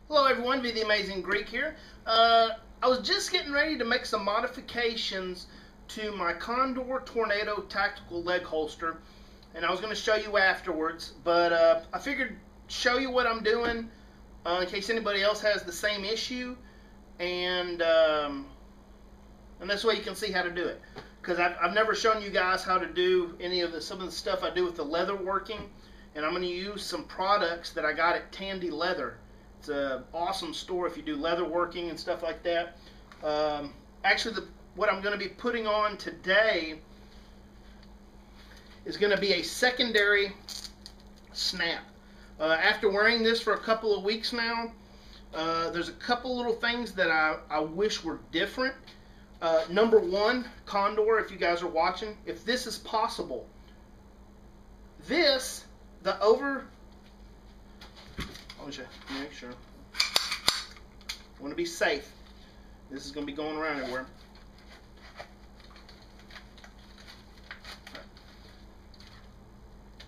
Hello everyone, Be the Amazing Greek here. I was just getting ready to make some modifications to my Condor Tornado tactical leg holster, and I was going to show you afterwards, but I figured show you what I'm doing in case anybody else has the same issue, and this way you can see how to do it. Because I've never shown you guys how to do some of the stuff I do with the leather working, and I'm going to use some products that I got at Tandy Leather. It's an awesome store if you do leather working and stuff like that. Actually, what I'm going to be putting on today is going to be a secondary snap. After wearing this for a couple of weeks now, there's a couple little things that I wish were different. Number one, Condor, if you guys are watching, if this is possible, make sure. I want to be safe. This is going to be going around everywhere.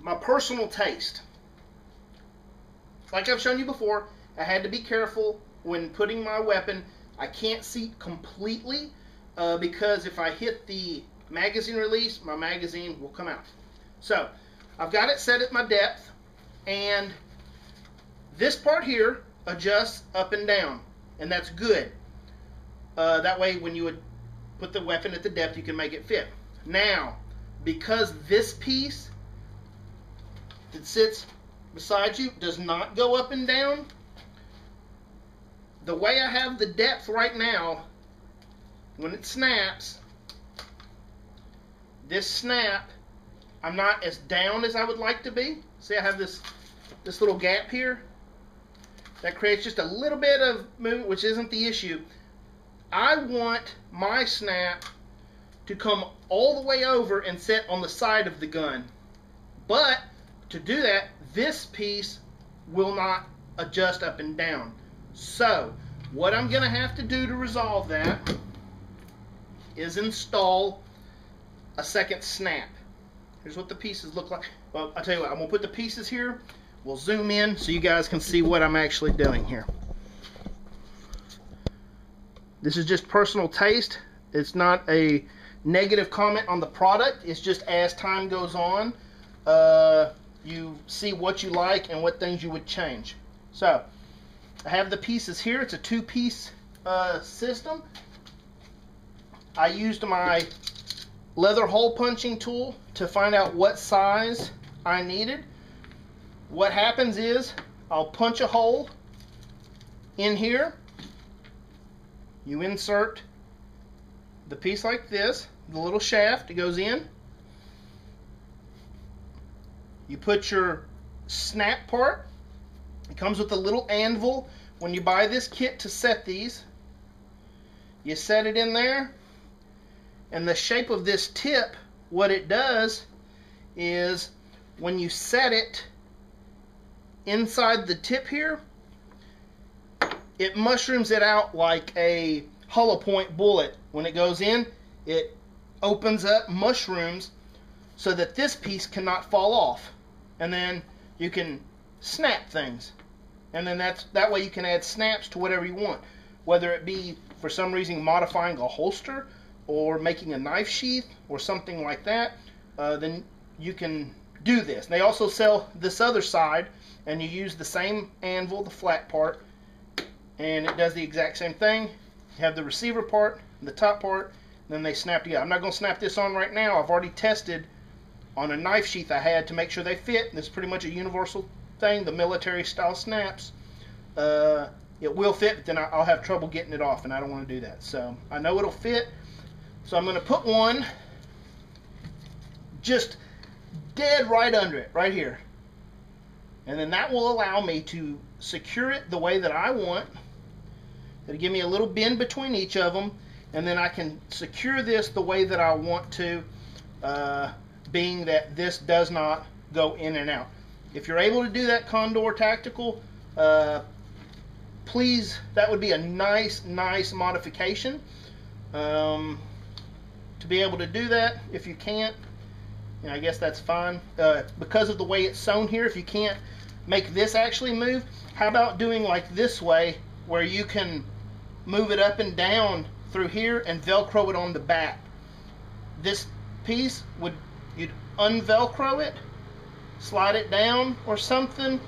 My personal taste. Like I've shown you before, I had to be careful when putting my weapon. I can't see completely because if I hit the magazine release, my magazine will come out. So, I've got it set at my depth, and this part here adjusts up and down, and that's good. That way when you would put the weapon at the depth, you can make it fit. Now, because this piece that sits beside you does not go up and down, the way I have the depth right now, when it snaps, this snap, I'm not as down as I would like to be. See, I have this little gap here. That creates just a little bit of movement, which isn't the issue. I want my snap to come all the way over and sit on the side of the gun. But to do that, this piece will not adjust up and down. So what I'm going to have to do to resolve that is install a second snap. Here's what the pieces look like. Well, I'll tell you what, I'm going to put the pieces here. We'll zoom in so you guys can see what I'm actually doing here. This is just personal taste. It's not a negative comment on the product. It's just as time goes on, you see what you like and what things you would change. So, I have the pieces here. It's a two-piece system. I used my leather hole punching tool to find out what size I needed. What happens is I'll punch a hole in here. You insert the piece like this, the little shaft, it goes in. You put your snap part. It comes with a little anvil. When you buy this kit to set these, you set it in there, and the shape of this tip, what it does is when you set it inside the tip here, it mushrooms it out like a hollow point bullet. When it goes in, it opens up, mushrooms, so that this piece cannot fall off. And then you can snap things. And then that way you can add snaps to whatever you want. Whether it be, for some reason, modifying a holster or making a knife sheath or something like that, then you can do this. They also sell this other side, and you use the same anvil, the flat part, and it does the exact same thing. You have the receiver part, the top part, and then they snap together. I'm not going to snap this on right now. I've already tested on a knife sheath I had to make sure they fit. This is pretty much a universal thing, the military style snaps. It will fit, but then I'll have trouble getting it off, and I don't want to do that. So I know it'll fit, so I'm going to put one just dead right under it, right here. And then that will allow me to secure it the way that I want. It'll give me a little bend between each of them, and then I can secure this the way that I want to, being that this does not go in and out. If you're able to do that, Condor Tactical, please, that would be a nice modification to be able to do that. If you can't, I guess that's fine. Because of the way it's sewn here, if you can't make this actually move, how about doing like this way, where you can move it up and down through here and Velcro it on the back. This piece, you'd unvelcro it, slide it down or something,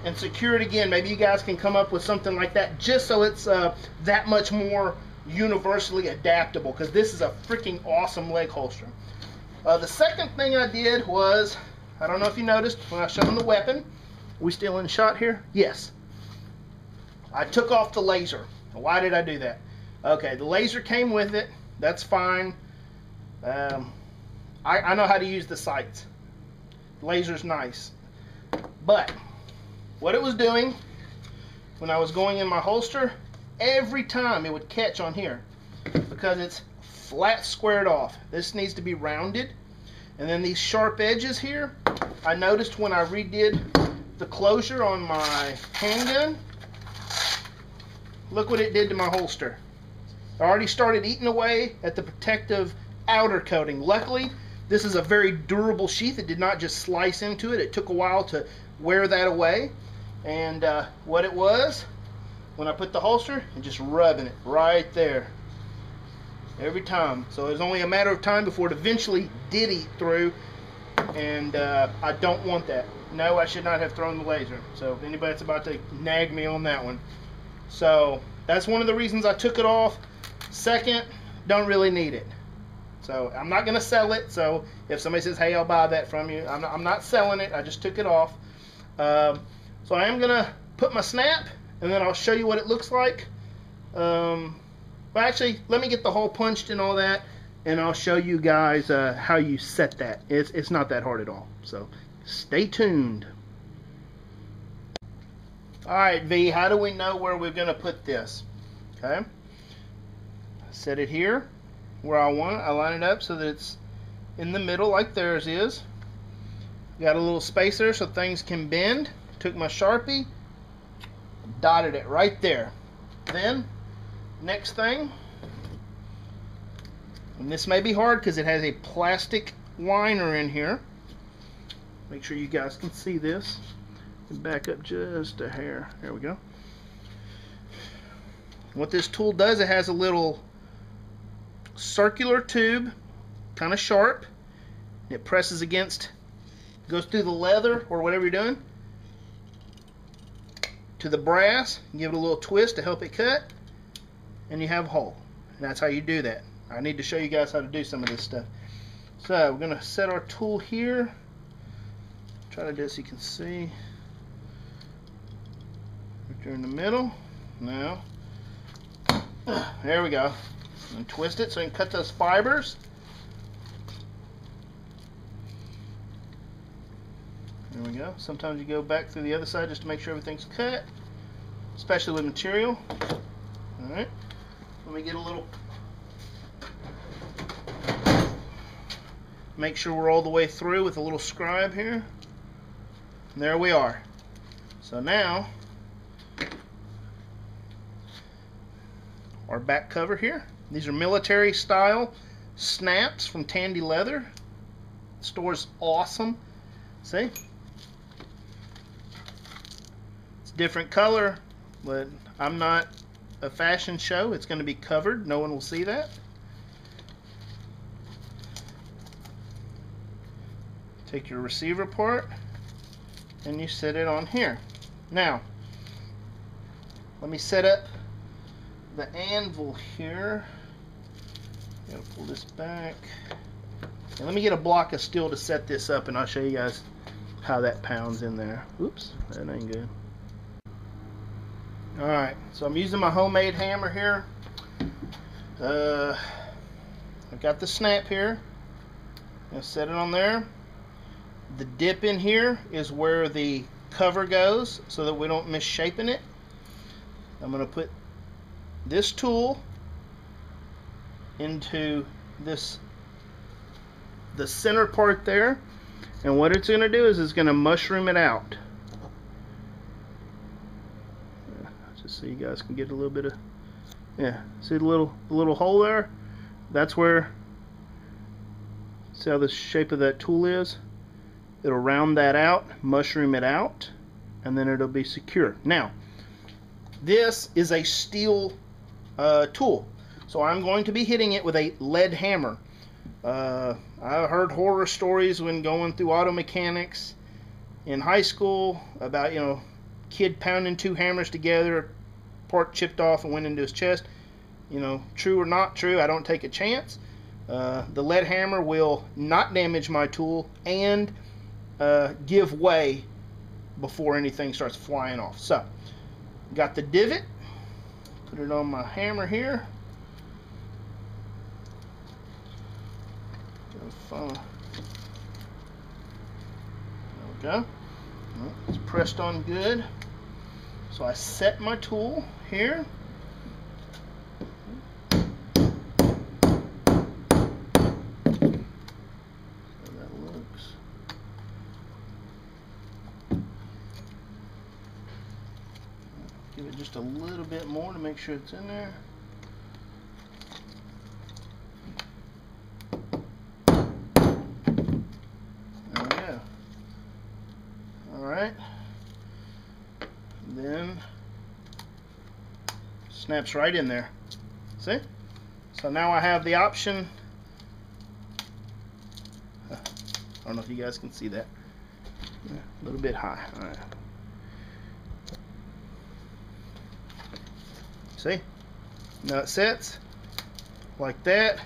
and secure it again. Maybe you guys can come up with something like that, just so it's that much more universally adaptable, because this is a freaking awesome leg holster. The second thing I did was, I don't know if you noticed when I showed them the weapon. We still in shot here? Yes. I took off the laser. Why did I do that? Okay, the laser came with it. That's fine. I know how to use the sights. Laser's nice. But what it was doing when I was going in my holster, every time it would catch on here, because it's flat squared off. This needs to be rounded. And then these sharp edges here, I noticed when I redid the closure on my handgun, look what it did to my holster. I already started eating away at the protective outer coating. Luckily, this is a very durable sheath. It did not just slice into it. It took a while to wear that away. And what it was, when I put the holster, and just rubbing it right there every time. So it was only a matter of time before it eventually did eat through, and I don't want that. No, I should not have thrown the laser. So if anybody's about to nag me on that one. So that's one of the reasons I took it off. Second, don't really need it. So I'm not going to sell it. So if somebody says, hey, I'll buy that from you, I'm not selling it. I just took it off. So I am going to put my snap, and then I'll show you what it looks like. But actually, let me get the hole punched and all that, and I'll show you guys how you set that. It's not that hard at all. So stay tuned. Alright, V, how do we know where we're going to put this? Okay. Set it here where I want it. I line it up so that it's in the middle like theirs is. Got a little space there so things can bend. Took my Sharpie, dotted it right there. Then, next thing, and this may be hard because it has a plastic liner in here. Make sure you guys can see this. Back up just a hair. There we go. What this tool does, it has a little circular tube, kind of sharp. It presses against, goes through the leather or whatever you're doing to the brass. Give it a little twist to help it cut, and you have a hole. And that's how you do that. I need to show you guys how to do some of this stuff. So we're going to set our tool here. Try to do it so you can see. Right there in the middle. Now, there we go. And twist it so you can cut those fibers. There we go. Sometimes you go back through the other side just to make sure everything's cut, especially with material. Alright. Let me get a little, make sure we're all the way through with a little scribe here. And there we are. So now, our back cover here. These are military style snaps from Tandy Leather. The store's awesome. See? It's a different color, but I'm not a fashion show. It's going to be covered. No one will see that. Take your receiver part and you set it on here. Now, let me set up the anvil here. Gotta pull this back. And let me get a block of steel to set this up, and I'll show you guys how that pounds in there. Oops, that ain't good. Alright, so I'm using my homemade hammer here. I've got the snap here. I'm gonna set it on there. The dip in here is where the cover goes so that we don't misshapen it. I'm gonna put this tool into this, the center part there, and what it's going to do is it's going to mushroom it out. Just so you guys can get a little bit of, yeah, see the little hole there? That's where, see how the shape of that tool is? It'll round that out, mushroom it out, and then it'll be secure. Now, this is a steel tool, so I'm going to be hitting it with a lead hammer. I heard horror stories when going through auto mechanics in high school about, you know, kid pounding two hammers together, part chipped off and went into his chest. You know, true or not true, I don't take a chance. The lead hammer will not damage my tool and give way before anything starts flying off. So, got the divot, put it on my hammer here. There we go. It's pressed on good. So I set my tool here. Give it just a little bit more to make sure it's in there. There we go. Alright. Then snaps right in there. See? So now I have the option. I don't know if you guys can see that. A little bit high. Alright. See? Now it sets like that.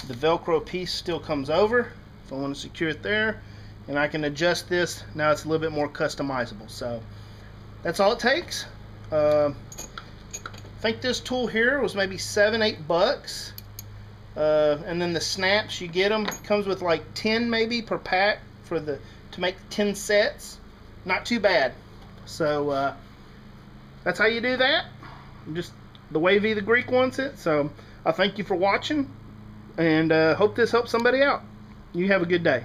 The Velcro piece still comes over if I want to secure it there, and I can adjust this. Now it's a little bit more customizable. So that's all it takes. I think this tool here was maybe $7-8, and then the snaps, you get them, comes with like 10 maybe per pack for the to make 10 sets. Not too bad. So that's how you do that. Just the way V the Greek wants it. So I thank you for watching, and hope this helps somebody out. You have a good day.